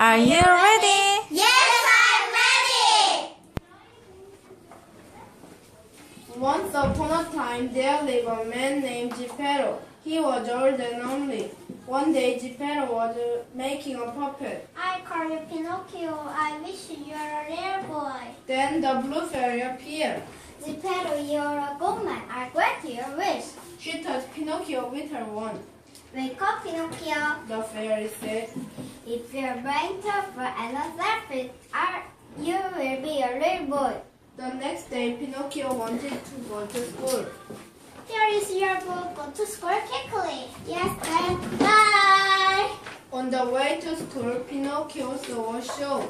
Are you ready? Yes, I'm ready! Once upon a time, there lived a man named Geppetto. He was old and lonely. One day, Geppetto was making a puppet. I call you Pinocchio. I wish you were a little boy. Then the blue fairy appeared. Geppetto, you're a good man. I grant your wish. She touched Pinocchio with her wand. Wake up, Pinocchio. The fairy said, If you're brain tougher and not that fit, you will be a little boy. The next day, Pinocchio wanted to go to school. Here is your book. Go to school quickly. Yes, Dad. Bye. On the way to school, Pinocchio saw a show.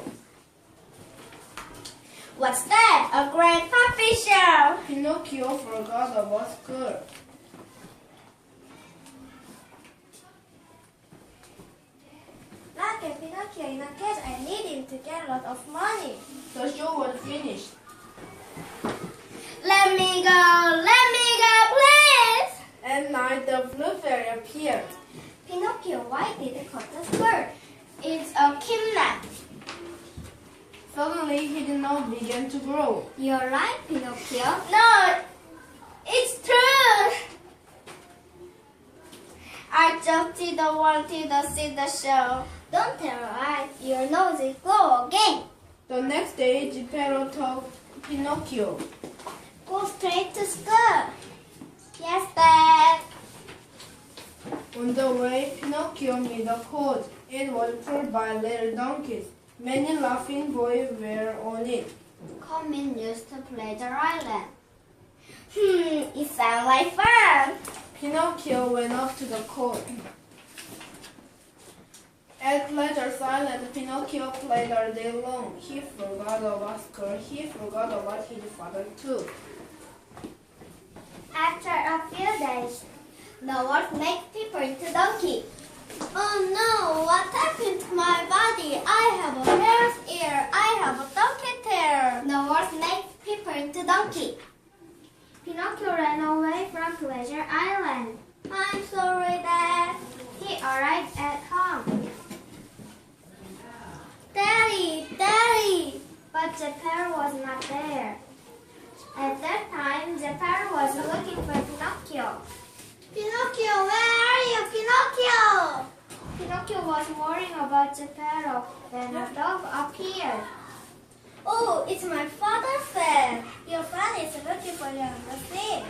What's that? A great puppy show. Pinocchio forgot about school. Look at Pinocchio in a cage. I need him to get a lot of money. The show was finished. Let me go, please. At night, the blue fairy appeared. Pinocchio, why did you cut the skirt? It's a kidnap. Suddenly, his nose began to grow. You're right, Pinocchio. No, it's true. I just didn't want you to see the show. Don't tell lies. Your nose is glow again. The next day, Geppetto told Pinocchio. Go straight to school. Yes, Dad. On the way, Pinocchio made a coat. It was pulled by little donkeys. Many laughing boys were on it. Come in used to Pleasure Island. It sounds like fun. Pinocchio went up to the court. At Pleasure Island, Pinocchio played all day long. He forgot about school. He forgot about his father too. After a few days, the wolf makes people into donkey. Oh no, what happened to my body? I have a hare's ear. I have a donkey tail. The wolf makes people into donkey. Pinocchio ran away from Pleasure Island. I'm sorry, Dad. He arrived at home. Daddy! But Geppetto was not there. At that time, Geppetto was looking for Pinocchio. Pinocchio, where are you, Pinocchio? Pinocchio was worrying about Geppetto when a dog appeared. Oh, it's my father's friend. Your friend is looking for you on the sea.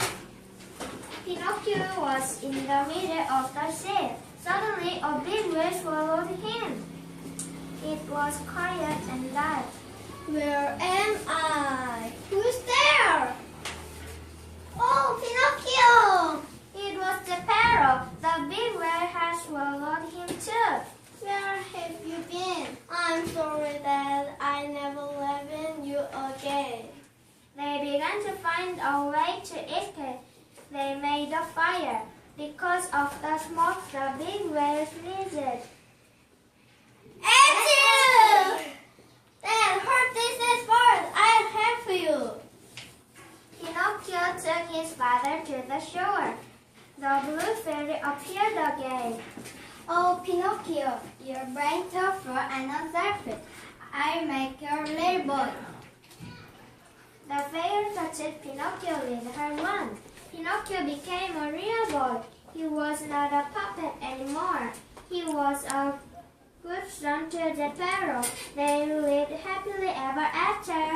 Pinocchio was in the middle of the sea. Suddenly, a big wave swallowed him. It was quiet and dark. Where am I? Who's there? Oh, Pinocchio! It was Geppetto. The big whale had swallowed him too. Where have you been? I'm sorry, Dad. I never left you again. They began to find a way to escape. They made a fire. Because of the smoke, the big whale sneezed. Achoo! Dad, hurt this is first. I'll help you. Pinocchio took his father to the shore. The blue fairy appeared again. Oh, Pinocchio, your brain tougher and uncertain. I'll make your little boy. The fairy touched Pinocchio with her wand. Pinocchio became a real boy. He was not a puppet anymore. He was a good son to Geppetto. They lived happily ever after.